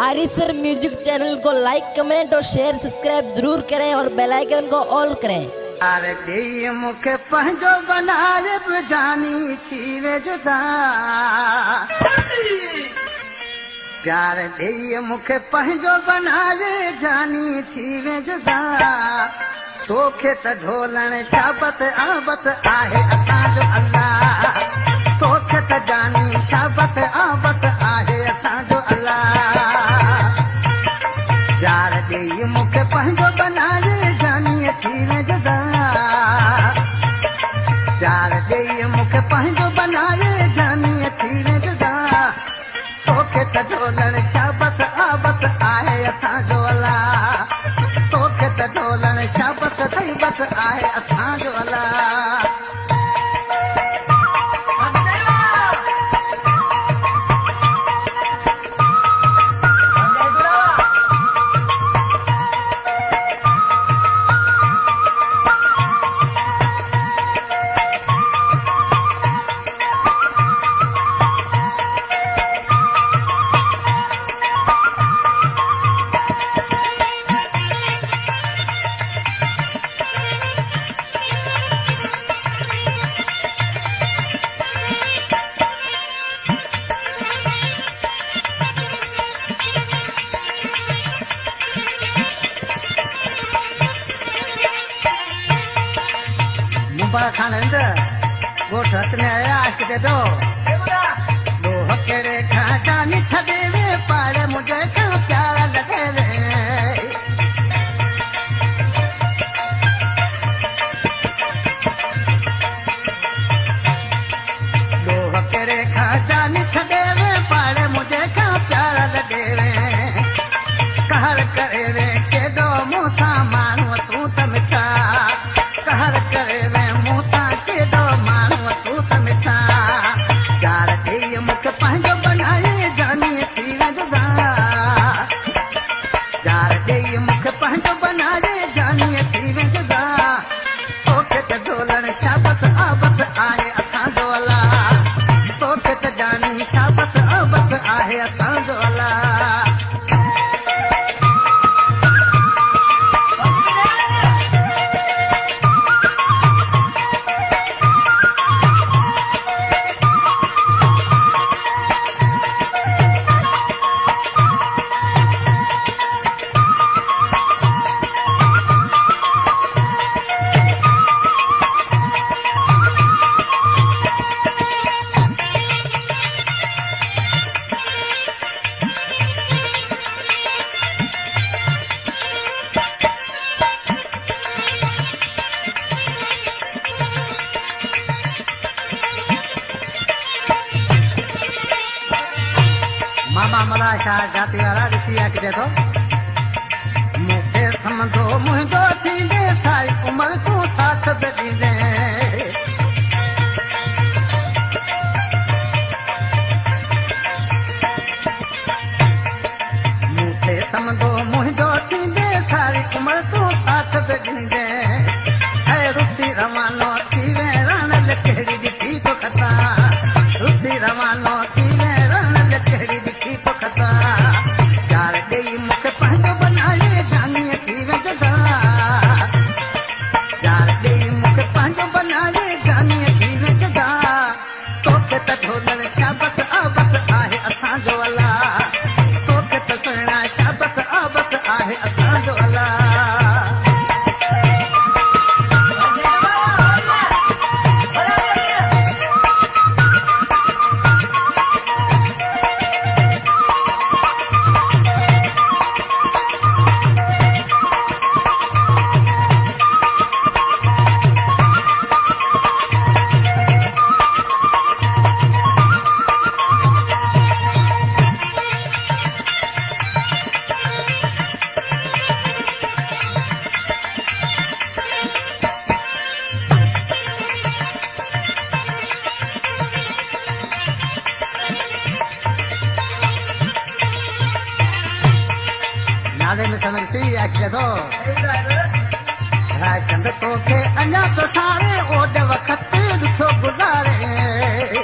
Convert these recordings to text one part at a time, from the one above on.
आरिसर music channel को like comment और share subscribe जरूर करें और बेल आइकन को ऑल करें। अरे दे मुखे पंहिंजो बनाए बि जानी थी वे जुदा प्यार दे मुखे पंहिंजो बनाए जानी थी वे जुदा तोखे त ढोलण शाबस आबस आहे असांजो अल्लाह तोखे त जानी शाबस आबस आहे असांजो अल्लाह प्यार दे मुखे पंहिंजो बनाए जानी थी वे जुदा प्यार दे मुखे पंहिंजो बनाए जानी थी वे जुदा तोखे त ढोलण शाबस आबस आहे असांजो अल्लाह तोखे त ढोलण शाबस थई बस आहे असांजो अल्लाह खानंद गोठ हथने आया किते दो लोह केरे खाटानी छदे वे पाड़े मुझे क्यों प्यारा लगे वे लोह केरे खाटानी छदे वे पाड़े मुझे क्यों प्यारा लगे वे कहर करे वे के दो मूसा मानो तू तमचा कहर करे वे जाती वाला ऋषि आके तो मुझे समझो मुझो थींदे सारी उम्र तू साथ दींदे मुझे समझो मुझो थींदे सारी उम्र तू साथ दींदे है ऋषि रवानो थी वे रण लकड़ी दिखी तो खता ऋषि रवानो थी वे रण लकड़ी दिखी तो खता प्यार दे मुखे पंहिंजो बनाए जानी थी वे जुदा प्यार दे मुखे पंहिंजो बनाए जानी थी वे जुदा तोखे त ढोलण शाबस आबस आहे असांजो अल्लाह तोखे त सुहिणा शाबस आबस आहे असांजो अल्लाह नाले में समझ से आके दो राजंद तो के अन्या तो सारे ओड वक्त दुखो गुजारे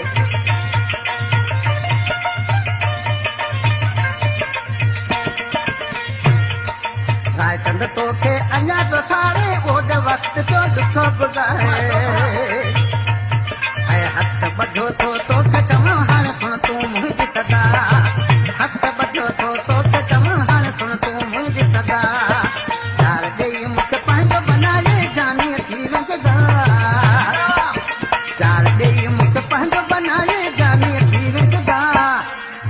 वक्त जो ॾुखो गुज़ारे ऐं हथ ॿधो थो तोखे चवां हाणे सुण तूं मुंहिंजी सदा हथ ॿधो थो तोखे चवां हाणे सुण तूं मुंहिंजी सदा यार ॾेई मूंखे पंहिंजो बनाए जानी थी वेंदा यार ॾेई मूंखे पंहिंजो बनाए जानी थी वेंदा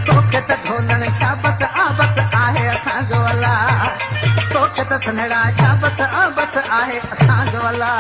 तोखे त ढोलण शाबत आबत आहे असांजो अला तोखे त सनड़ा शाबत आबत आहे असांजो अला